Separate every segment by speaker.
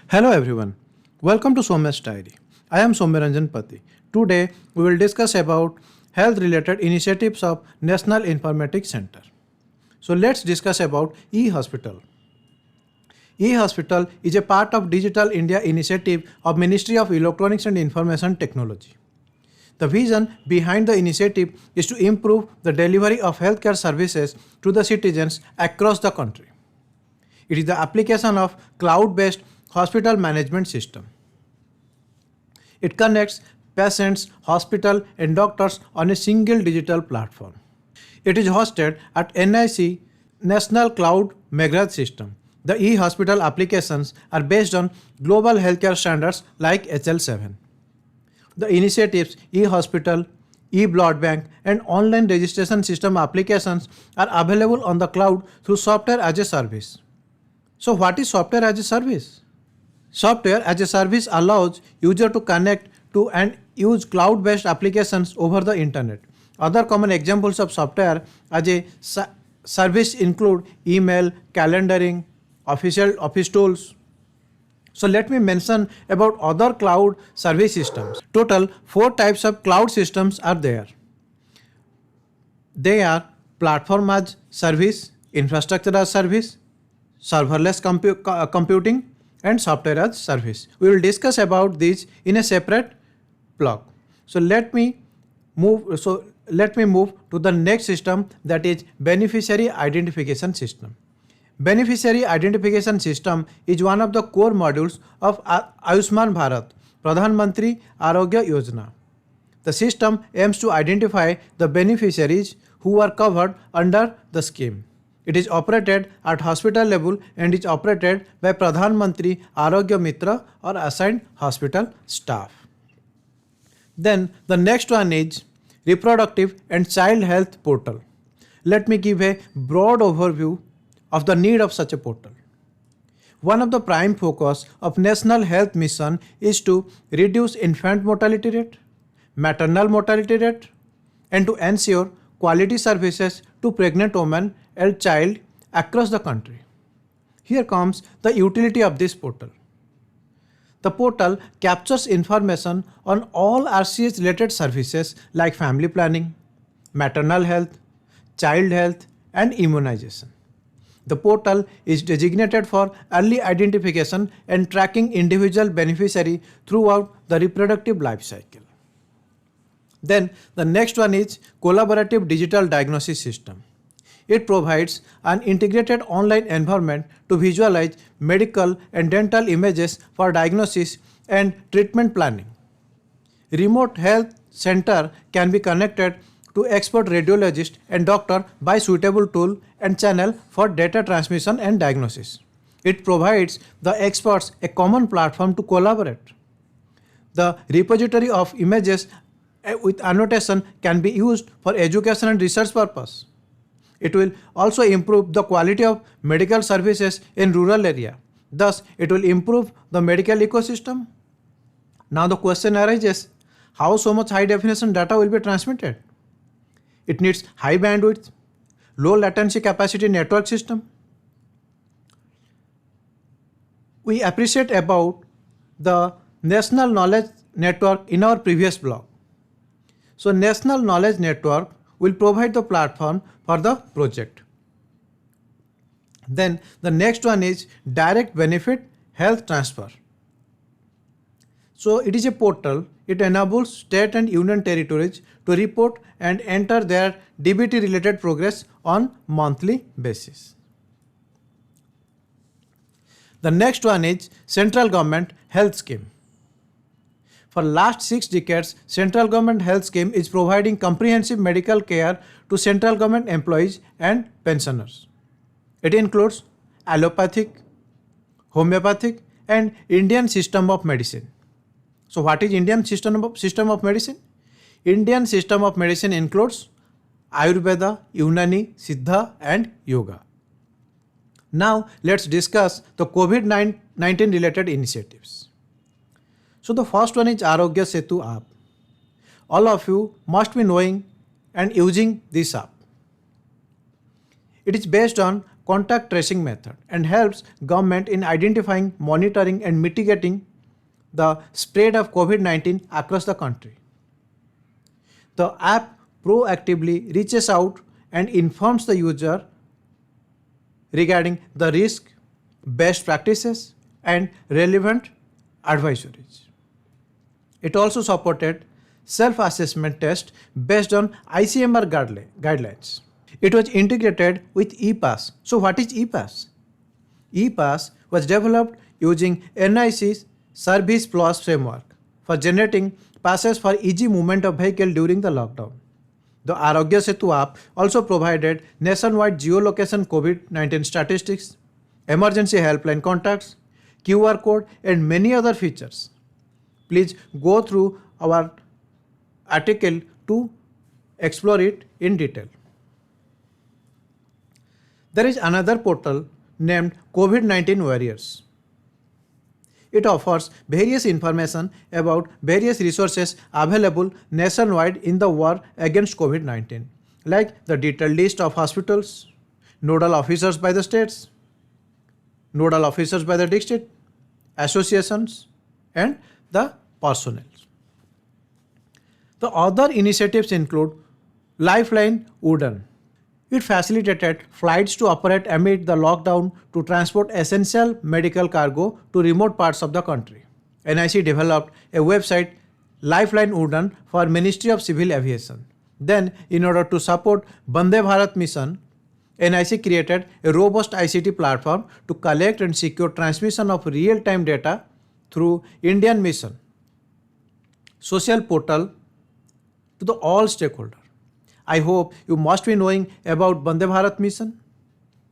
Speaker 1: Hello everyone. Welcome to Soumya's Diary. I am Soumyaranjan Pati. Today we will discuss about health related initiatives of National Informatics Center. So let's discuss about e-hospital. E-hospital is a part of Digital India initiative of Ministry of Electronics and Information Technology. The vision behind the initiative is to improve the delivery of healthcare services to the citizens across the country. It is the application of cloud-based hospital management system. It connects patients, hospital and doctors on a single digital platform. It is hosted at NIC National Cloud Megrad System. The e-hospital applications are based on global healthcare standards like HL7. The initiatives e-hospital, e-blood bank and online registration system applications are available on the cloud through software as a service. So what is software as a service? Software as a service allows user to connect to and use cloud-based applications over the internet. Other common examples of software as a service include email, calendaring, official office tools. So let me mention about other cloud service systems. Total 4 types of cloud systems are there. They are platform as service, infrastructure as service, serverless computing and software as service. We will discuss about these in a separate block. So let me move to the next system, that is beneficiary identification system. Beneficiary identification system is one of the core modules of Ayushman Bharat Pradhan Mantri Arogya Yojana. The system aims to identify the beneficiaries who are covered under the scheme. It is operated at hospital level and is operated by Pradhan Mantri Arogya Mitra or assigned hospital staff. Then the next one is reproductive and child health portal. Let me give a broad overview of the need of such a portal. One of the prime focus of National Health Mission is to reduce infant mortality rate, maternal mortality rate, and to ensure quality services to pregnant women and child across the country. Here comes the utility of this portal. The portal captures information on all RCH related services like family planning, maternal health, child health, and immunization. The portal is designated for early identification and tracking individual beneficiary throughout the reproductive life cycle. Then the next one is collaborative digital diagnosis system. It provides an integrated online environment to visualize medical and dental images for diagnosis and treatment planning. Remote health center can be connected to expert radiologist and doctor by suitable tool and channel for data transmission and diagnosis. It provides the experts a common platform to collaborate. The repository of images with annotation can be used for education and research purpose. It will also improve the quality of medical services in rural area. Thus, it will improve the medical ecosystem. Now the question arises, how so much high definition data will be transmitted? It needs high bandwidth, low latency capacity network system. We appreciate about the National Knowledge Network in our previous blog. So National Knowledge Network will provide the platform for the project. Then the next one is direct benefit health transfer. So it is a portal. It enables state and union territories to report and enter their DBT related progress on monthly basis. The next one is central government health scheme. For last 6 decades, central government health scheme is providing comprehensive medical care to central government employees and pensioners. It includes allopathic, homeopathic and Indian system of medicine. So what is Indian system of medicine? Indian system of medicine includes Ayurveda, Unani, Siddha and Yoga. Now let's discuss the COVID-19 related initiatives. So the first one is Arogya Setu app. All of you must be knowing and using this app. It is based on contact tracing method and helps government in identifying, monitoring and mitigating the spread of COVID-19 across the country. The app proactively reaches out and informs the user regarding the risk, best practices, and relevant advisories. It also supported self-assessment test based on ICMR guidelines. It was integrated with ePass. So what is ePass? ePass was developed using NIC's Service Plus framework for generating passes for easy movement of vehicle during the lockdown. The Arogya Setu app also provided nationwide geolocation COVID-19 statistics, emergency helpline contacts, QR code and many other features. Please go through our article to explore it in detail. There is another portal named COVID-19 Warriors. It offers various information about various resources available nationwide in the war against COVID-19, like the detailed list of hospitals, nodal officers by the states, nodal officers by the district, associations, and the personnel. The other initiatives include Lifeline Udan. It facilitated flights to operate amid the lockdown to transport essential medical cargo to remote parts of the country. NIC developed a website, Lifeline Udan, for Ministry of Civil Aviation. Then, in order to support Vande Bharat mission, NIC created a robust ICT platform to collect and secure transmission of real-time data through Indian Mission social portal to the all stakeholders. I hope you must be knowing about Vande Bharat mission.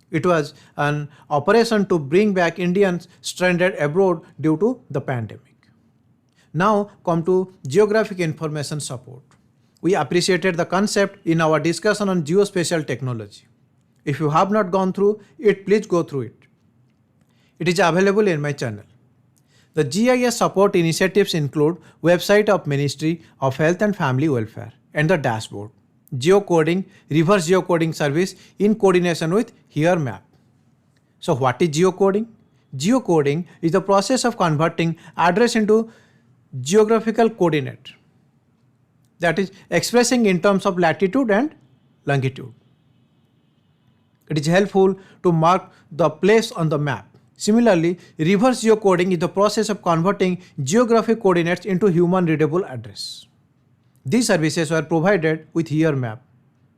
Speaker 1: It was an operation to bring back Indians stranded abroad due to the pandemic. Now come to geographic information support. We appreciated the concept in our discussion on geospatial technology. If you have not gone through it, please go through it. It is available in my channel. The GIS support initiatives include website of Ministry of Health and Family Welfare and the dashboard, geocoding, reverse geocoding service in coordination with HereMap. So what is geocoding? Geocoding is the process of converting address into geographical coordinate, that is expressing in terms of latitude and longitude. It is helpful to mark the place on the map. Similarly, reverse geocoding is the process of converting geographic coordinates into human readable address. These services were provided with HereMap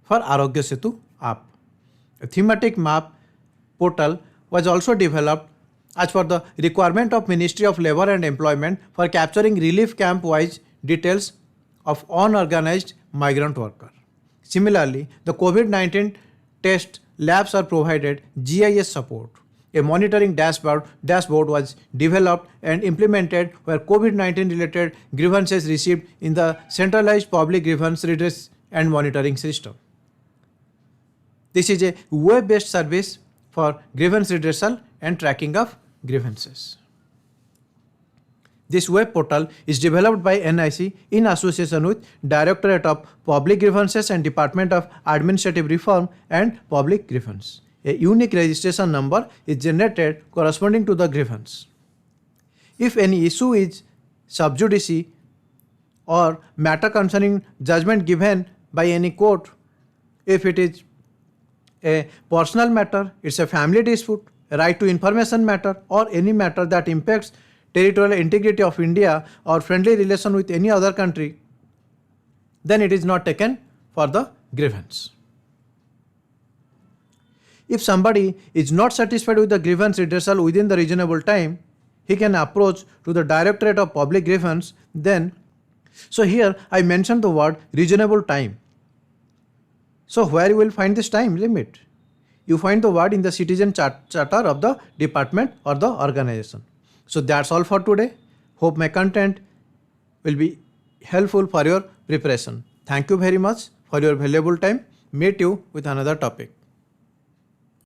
Speaker 1: for Arogya Setu app. A thematic map portal was also developed as per the requirement of Ministry of Labour and Employment for capturing relief camp-wise details of unorganized migrant workers. Similarly, the COVID-19 test labs are provided GIS support. A monitoring dashboard was developed and implemented where COVID-19 related grievances received in the centralized public grievance redress and monitoring system. This is a web-based service for grievance redressal and tracking of grievances. This web portal is developed by NIC in association with Directorate of Public Grievances and Department of Administrative Reform and Public Grievance. A unique registration number is generated corresponding to the grievance. If any issue is sub judice or matter concerning judgment given by any court, if it is a personal matter, it's a family dispute, a right to information matter, or any matter that impacts territorial integrity of India or friendly relation with any other country, then it is not taken for the grievance. If somebody is not satisfied with the grievance redressal within the reasonable time, he can approach to the Directorate of Public Grievance then. So here I mentioned the word reasonable time. So where you will find this time limit? You find the word in the citizen charter of the department or the organization. So that's all for today. Hope my content will be helpful for your preparation. Thank you very much for your valuable time. Meet you with another topic.